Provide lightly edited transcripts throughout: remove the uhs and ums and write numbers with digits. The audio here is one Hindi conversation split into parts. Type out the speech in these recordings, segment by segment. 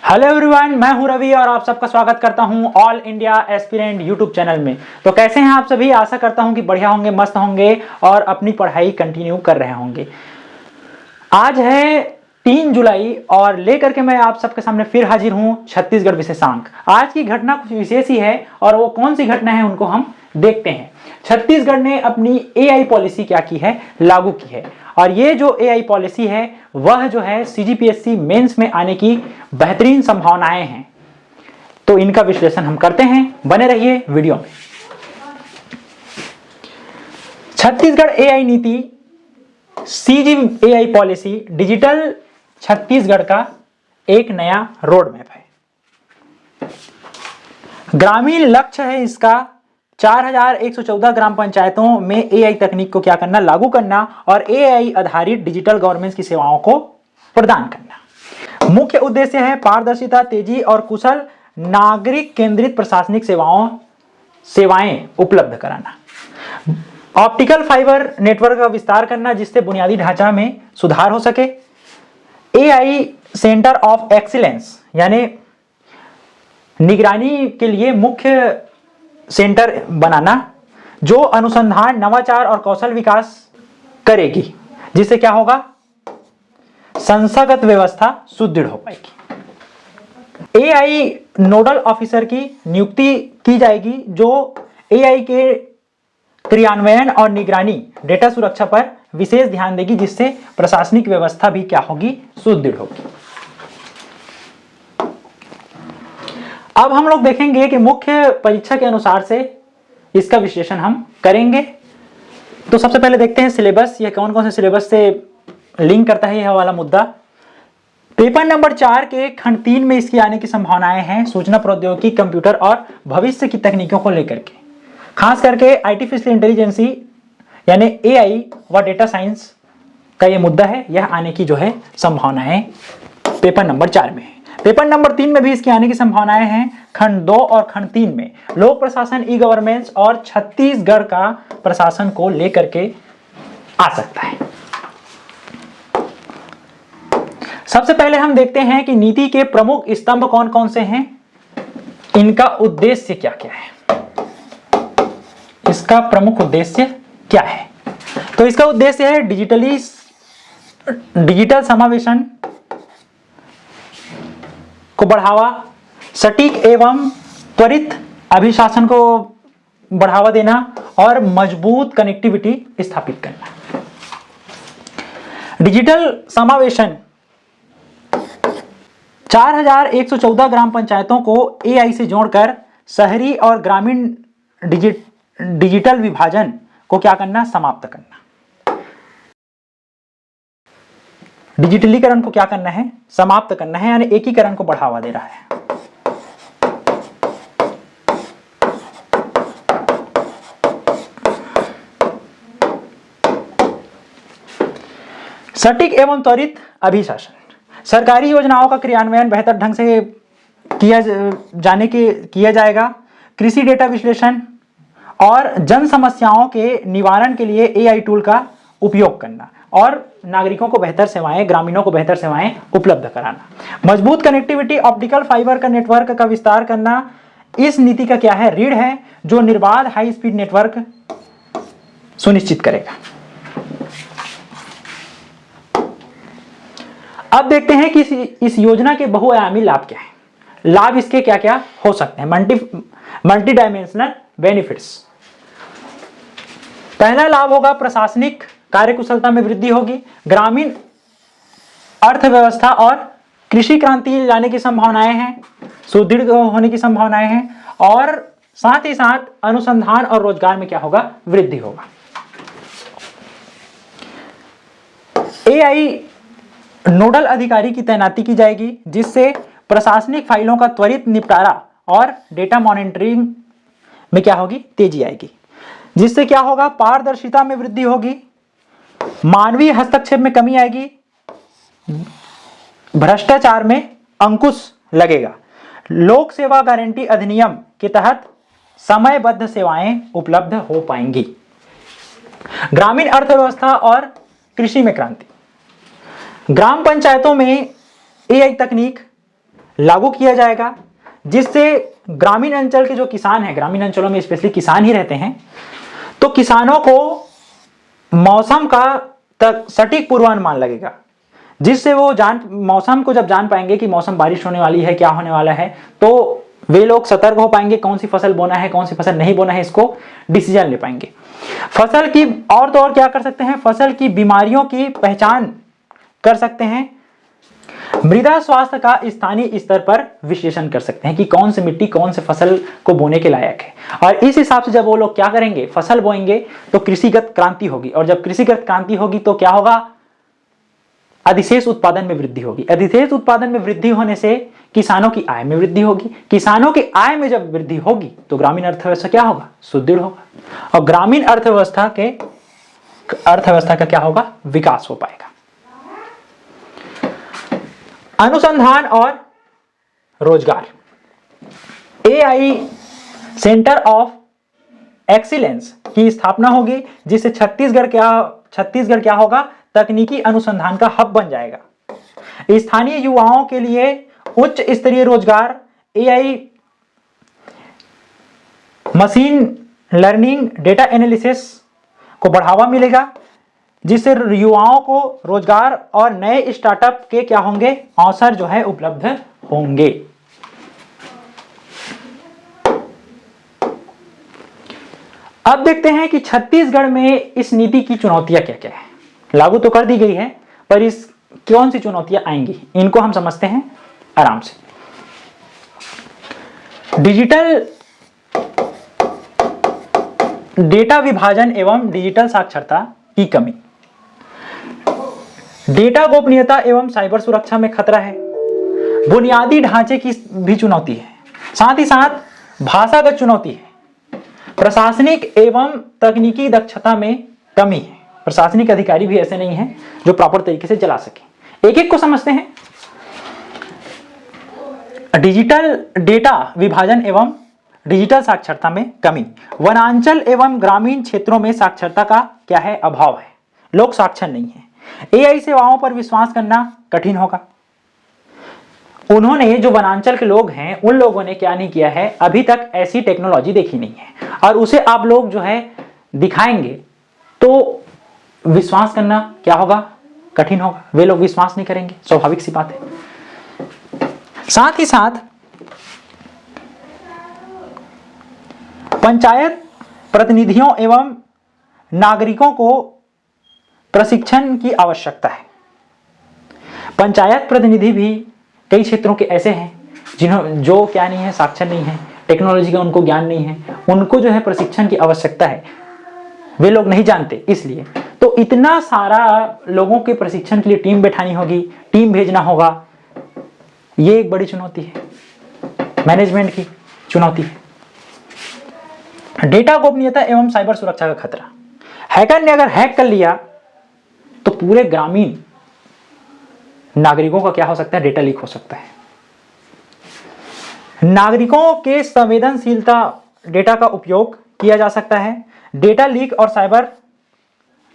हेलो एवरीवन, मैं हूं रवि और आप सबका स्वागत करता हूं all India aspirant YouTube channel में। तो कैसे हैं आप सभी? आशा करता हूं कि बढ़िया होंगे, मस्त होंगे और अपनी पढ़ाई कंटिन्यू कर रहे होंगे। आज है 3 जुलाई और लेकर के मैं आप सबके सामने फिर हाजिर हूं छत्तीसगढ़ विशेषांक। आज की घटना कुछ विशेष ही है और वो कौन सी घटना है उनको हम देखते हैं। छत्तीसगढ़ ने अपनी एआई पॉलिसी क्या की है, लागू की है। और ये जो एआई पॉलिसी है वह जो है सीजीपीएससी मेंस में आने की बेहतरीन संभावनाएं हैं। तो इनका विश्लेषण हम करते हैं, बने रहिए वीडियो में। छत्तीसगढ़ एआई नीति, सीजीएआई पॉलिसी, डिजिटल छत्तीसगढ़ का एक नया रोड मैप है। ग्रामीण लक्ष्य है इसका 4114 ग्राम पंचायतों में एआई तकनीक को क्या करना, लागू करना और एआई आधारित डिजिटल गवर्नेंस की सेवाओं को प्रदान करना। मुख्य उद्देश्य है पारदर्शिता, तेजी और कुशल नागरिक केंद्रित प्रशासनिक सेवाएं उपलब्ध कराना। ऑप्टिकल फाइबर नेटवर्क का विस्तार करना जिससे बुनियादी ढांचा में सुधार हो सके। एआई सेंटर ऑफ एक्सीलेंस यानी निगरानी के लिए मुख्य सेंटर बनाना जो अनुसंधान, नवाचार और कौशल विकास करेगी, जिससे क्या होगा, संस्थागत व्यवस्था सुदृढ़ हो पाएगी। एआई नोडल ऑफिसर की नियुक्ति की जाएगी जो एआई के क्रियान्वयन और निगरानी, डेटा सुरक्षा पर विशेष ध्यान देगी, जिससे प्रशासनिक व्यवस्था भी क्या होगी, सुदृढ़ होगी। अब हम लोग देखेंगे कि मुख्य परीक्षा के अनुसार से इसका विश्लेषण हम करेंगे। तो सबसे पहले देखते हैं सिलेबस, यह कौन कौन से सिलेबस से लिंक करता है यह वाला मुद्दा। पेपर नंबर 4 के खंड 3 में इसकी आने की संभावनाएं हैं सूचना प्रौद्योगिकी, कंप्यूटर और भविष्य की तकनीकों को लेकर के, खास करके आर्टिफिशियल इंटेलिजेंसी यानी एआई व डेटा साइंस का यह मुद्दा है। यह आने की जो है संभावनाएं पेपर नंबर 4 में है। पेपर नंबर 3 में भी इसके आने की संभावनाएं हैं खंड 2 और खंड 3 में, लोक प्रशासन, ई गवर्नेंस और छत्तीसगढ़ का प्रशासन को लेकर के आ सकता है। सबसे पहले हम देखते हैं कि नीति के प्रमुख स्तंभ कौन कौन से हैं, इनका उद्देश्य क्या क्या है, इसका प्रमुख उद्देश्य क्या है। तो इसका उद्देश्य है डिजिटल समावेशन को बढ़ावा, सटीक एवं त्वरित अभिशासन को बढ़ावा देना और मजबूत कनेक्टिविटी स्थापित करना। डिजिटल समावेशन 4114 ग्राम पंचायतों को एआई से जोड़कर शहरी और ग्रामीण डिजिटल विभाजन को क्या करना, समाप्त करना। डिजिटलीकरण को क्या करना है, समाप्त करना है, यानी एकीकरण को बढ़ावा दे रहा है। सटीक एवं त्वरित अभिशासन, सरकारी योजनाओं का क्रियान्वयन बेहतर ढंग से किया जाएगा। कृषि डेटा विश्लेषण और जन समस्याओं के निवारण के लिए एआई टूल का उपयोग करना और नागरिकों को बेहतर सेवाएं, ग्रामीणों को बेहतर सेवाएं उपलब्ध कराना। मजबूत कनेक्टिविटी, ऑप्टिकल फाइबर का नेटवर्क का विस्तार करना इस नीति का क्या है, रीढ़ है जो निर्बाध हाई स्पीड नेटवर्क सुनिश्चित करेगा। अब देखते हैं कि इस योजना के बहुआयामी लाभ क्या है। लाभ इसके क्या क्या हो सकते हैं, मल्टी डायमेंशनल बेनिफिट्स। पहला लाभ होगा प्रशासनिक कार्यकुशलता में वृद्धि होगी, ग्रामीण अर्थव्यवस्था और कृषि क्रांति लाने की संभावनाएं हैं, सुदृढ़ होने की संभावनाएं हैं और साथ ही साथ अनुसंधान और रोजगार में क्या होगा, वृद्धि होगा। एआई नोडल अधिकारी की तैनाती की जाएगी जिससे प्रशासनिक फाइलों का त्वरित निपटारा और डेटा मॉनिटरिंग में क्या होगी, तेजी आएगी, जिससे क्या होगा, पारदर्शिता में वृद्धि होगी, मानवीय हस्तक्षेप में कमी आएगी, भ्रष्टाचार में अंकुश लगेगा। लोक सेवा गारंटी अधिनियम के तहत समयबद्ध सेवाएं उपलब्ध हो पाएंगी। ग्रामीण अर्थव्यवस्था और कृषि में क्रांति, ग्राम पंचायतों में एआई तकनीक लागू किया जाएगा, जिससे ग्रामीण अंचल के जो किसान हैं, ग्रामीण अंचलों में स्पेशली किसान ही रहते हैं, तो किसानों को मौसम का तक सटीक पूर्वानुमान लगेगा, जिससे वो मौसम को जब जान पाएंगे कि मौसम बारिश होने वाली है, क्या होने वाला है, तो वे लोग सतर्क हो पाएंगे, कौन सी फसल बोना है, कौन सी फसल नहीं बोना है, इसको डिसीजन ले पाएंगे। फसल की और तो और क्या कर सकते हैं, फसल की बीमारियों की पहचान कर सकते हैं। मृदा स्वास्थ्य का स्थानीय स्तर पर विश्लेषण कर सकते हैं कि कौन सी मिट्टी कौन से फसल को बोने के लायक है, और इस हिसाब से जब वो लोग क्या करेंगे, फसल बोएंगे, तो कृषिगत क्रांति होगी, और जब कृषिगत क्रांति होगी तो क्या होगा, अधिशेष उत्पादन में वृद्धि होगी। अधिशेष उत्पादन में वृद्धि होने से किसानों की आय में वृद्धि होगी। किसानों की आय में जब वृद्धि होगी तो ग्रामीण अर्थव्यवस्था क्या होगा, सुदृढ़ होगा, और ग्रामीण अर्थव्यवस्था का क्या होगा, विकास हो पाएगा। अनुसंधान और रोजगार, AI सेंटर ऑफ एक्सीलेंस की स्थापना होगी, जिससे छत्तीसगढ़ क्या होगा, तकनीकी अनुसंधान का हब बन जाएगा। स्थानीय युवाओं के लिए उच्च स्तरीय रोजगार, AI machine learning, data analysis को बढ़ावा मिलेगा, जिससे युवाओं को रोजगार और नए स्टार्टअप के क्या होंगे, अवसर जो है उपलब्ध होंगे। अब देखते हैं कि छत्तीसगढ़ में इस नीति की चुनौतियां क्या क्या है। लागू तो कर दी गई है, पर इस कौन सी चुनौतियां आएंगी, इनको हम समझते हैं आराम से। डिजिटल डेटा विभाजन एवं डिजिटल साक्षरता की कमी, डेटा गोपनीयता एवं साइबर सुरक्षा में खतरा है, बुनियादी ढांचे की भी चुनौती है, साथ ही साथ भाषागत चुनौती है, प्रशासनिक एवं तकनीकी दक्षता में कमी है। प्रशासनिक अधिकारी भी ऐसे नहीं हैं जो प्रॉपर तरीके से चला सके। एक एक को समझते हैं। डिजिटल डेटा विभाजन एवं डिजिटल साक्षरता में कमी, वनांचल एवं ग्रामीण क्षेत्रों में साक्षरता का क्या है, अभाव है, लोग साक्षर नहीं है। AI सेवाओं पर विश्वास करना कठिन होगा। उन्होंने जो वनांचल के लोग हैं, उन लोगों ने क्या नहीं किया है, अभी तक ऐसी टेक्नोलॉजी देखी नहीं है, और उसे आप लोग जो है दिखाएंगे तो विश्वास करना क्या होगा, कठिन होगा, वे लोग विश्वास नहीं करेंगे, स्वाभाविक सी बात है। साथ ही साथ पंचायत प्रतिनिधियों एवं नागरिकों को प्रशिक्षण की आवश्यकता है। पंचायत प्रतिनिधि भी कई क्षेत्रों के ऐसे हैं जो क्या नहीं है, साक्षर नहीं है, टेक्नोलॉजी का उनको ज्ञान नहीं है, उनको जो है प्रशिक्षण की आवश्यकता है, वे लोग नहीं जानते। इसलिए तो इतना सारा लोगों के प्रशिक्षण के लिए टीम बैठानी होगी, टीम भेजना होगा, ये एक बड़ी चुनौती है, मैनेजमेंट की चुनौती है। डेटा गोपनीयता एवं साइबर सुरक्षा का खतरा, हैकर ने अगर हैक कर लिया तो पूरे ग्रामीण नागरिकों का क्या हो सकता है, डेटा लीक हो सकता है। नागरिकों के संवेदनशीलता डेटा का उपयोग किया जा सकता है। डेटा लीक और साइबर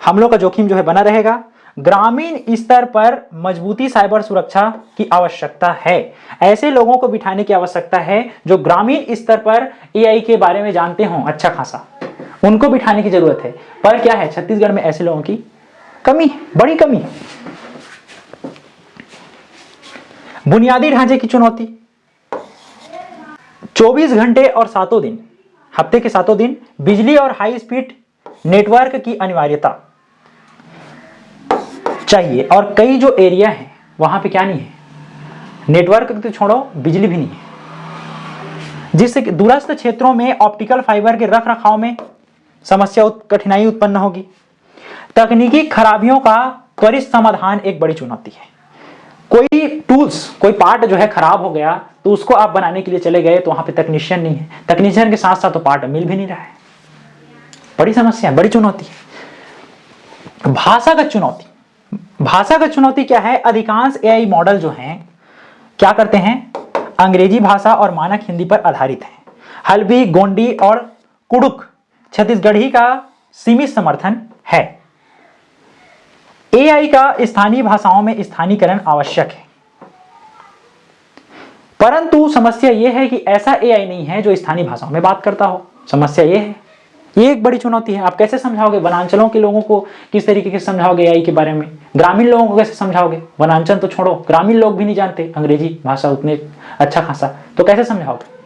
हमलों का जोखिम जो है बना रहेगा। ग्रामीण स्तर पर मजबूती साइबर सुरक्षा की आवश्यकता है। ऐसे लोगों को बिठाने की आवश्यकता है जो ग्रामीण स्तर पर AI के बारे में जानते हों अच्छा खासा, उनको बिठाने की जरूरत है। पर क्या है, छत्तीसगढ़ में ऐसे लोगों की कमी, बड़ी कमी है। बुनियादी ढांचे की चुनौती, 24 घंटे और 7 दिन, हफ्ते के 7 दिन बिजली और हाई स्पीड नेटवर्क की अनिवार्यता चाहिए, और कई जो एरिया है वहां पे क्या नहीं है, नेटवर्क तो छोड़ो, बिजली भी नहीं है, जिससे दूरस्थ क्षेत्रों में ऑप्टिकल फाइबर के रख रखाव में समस्या कठिनाई उत्पन्न होगी। तकनीकी खराबियों का त्वरित समाधान एक बड़ी चुनौती है। कोई टूल्स, कोई पार्ट जो है खराब हो गया तो उसको आप बनाने के लिए चले गए तो वहां पे तकनीशियन नहीं है, तकनीशियन के साथ साथ तो पार्ट मिल भी नहीं रहा है, बड़ी समस्या, बड़ी चुनौती है। भाषागत चुनौती, भाषागत चुनौती क्या है, अधिकांश AI मॉडल जो हैं क्या करते हैं, अंग्रेजी भाषा और मानक हिंदी पर आधारित हैं। हल्बी, गोंडी और कुडुक छत्तीसगढ़ी का सीमित समर्थन है। AI का स्थानीय भाषाओं में स्थानीयकरण आवश्यक है। परंतु समस्या यह है कि ऐसा एआई नहीं है जो स्थानीय भाषाओं में बात करता हो। समस्या यह है, ये एक बड़ी चुनौती है। आप कैसे समझाओगे वनांचलों के लोगों को, किस तरीके से समझाओगे एआई के बारे में? ग्रामीण लोगों को कैसे समझाओगे? वनांचल तो छोड़ो, ग्रामीण लोग भी नहीं जानते अंग्रेजी भाषा उतने अच्छा खासा, तो कैसे समझाओगे?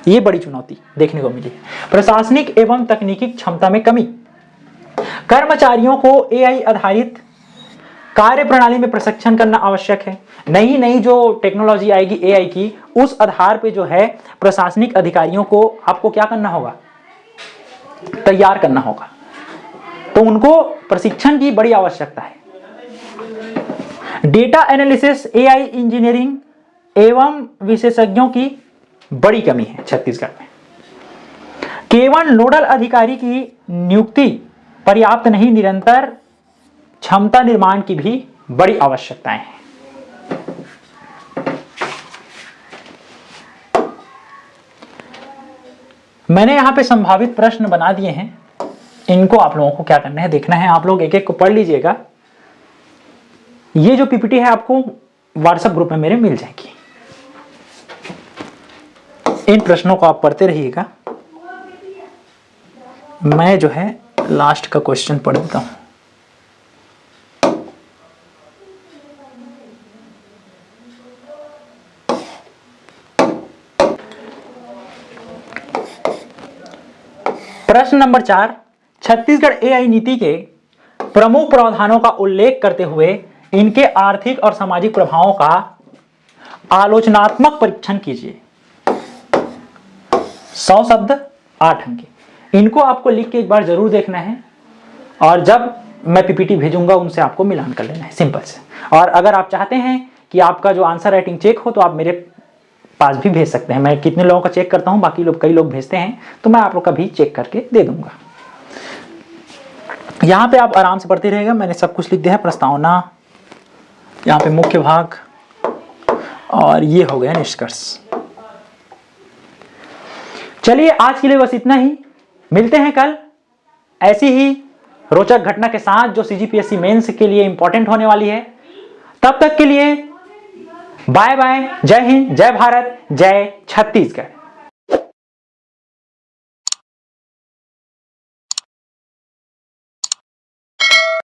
ये बड़ी चुनौती देखने को मिली। प्रशासनिक एवं तकनीकी क्षमता में कमी, कर्मचारियों को एआई आधारित कार्य प्रणाली में प्रशिक्षण करना आवश्यक है। नई नई जो टेक्नोलॉजी आएगी एआई की, उस आधार पे जो है प्रशासनिक अधिकारियों को आपको क्या करना होगा? तैयार करना होगा। तो उनको प्रशिक्षण की बड़ी आवश्यकता है। डेटा एनालिसिस, एआई इंजीनियरिंग एवं विशेषज्ञों की बड़ी कमी है छत्तीसगढ़ में। केवल नोडल अधिकारी की नियुक्ति पर्याप्त नहीं, निरंतर क्षमता निर्माण की भी बड़ी आवश्यकताएं हैं। मैंने यहां पे संभावित प्रश्न बना दिए हैं, इनको आप लोगों को क्या करना है, देखना है। आप लोग एक एक को पढ़ लीजिएगा। ये जो पीपीटी है आपको व्हाट्सएप ग्रुप में मेरे मिल जाएगी। इन प्रश्नों को आप पढ़ते रहिएगा। मैं जो है लास्ट का क्वेश्चन पढ़ देता हूं। प्रश्न नंबर 4, छत्तीसगढ़ एआई नीति के प्रमुख प्रावधानों का उल्लेख करते हुए इनके आर्थिक और सामाजिक प्रभावों का आलोचनात्मक परीक्षण कीजिए। 100 शब्द 8 अंक। इनको आपको लिख के एक बार जरूर देखना है, और जब मैं पीपीटी भेजूंगा उनसे आपको मिलान कर लेना है, सिंपल से। और अगर आप चाहते हैं कि आपका जो आंसर राइटिंग चेक हो, तो आप मेरे पास भी भेज सकते हैं। मैं कितने लोगों का चेक करता हूं, बाकी लोग कई लोग भेजते हैं, तो मैं आप लोग का भी चेक करके दे दूंगा। यहां पे आप आराम से पढ़ते रहिएगा। मैंने सब कुछ लिख दिया है, प्रस्तावना, यहाँ पे मुख्य भाग, और ये हो गया निष्कर्ष। चलिए आज के लिए बस इतना ही। मिलते हैं कल ऐसी ही रोचक घटना के साथ जो सीजीपीएससी मेंस के लिए इंपॉर्टेंट होने वाली है। तब तक के लिए बाय बाय। जय हिंद, जय भारत, जय छत्तीसगढ़।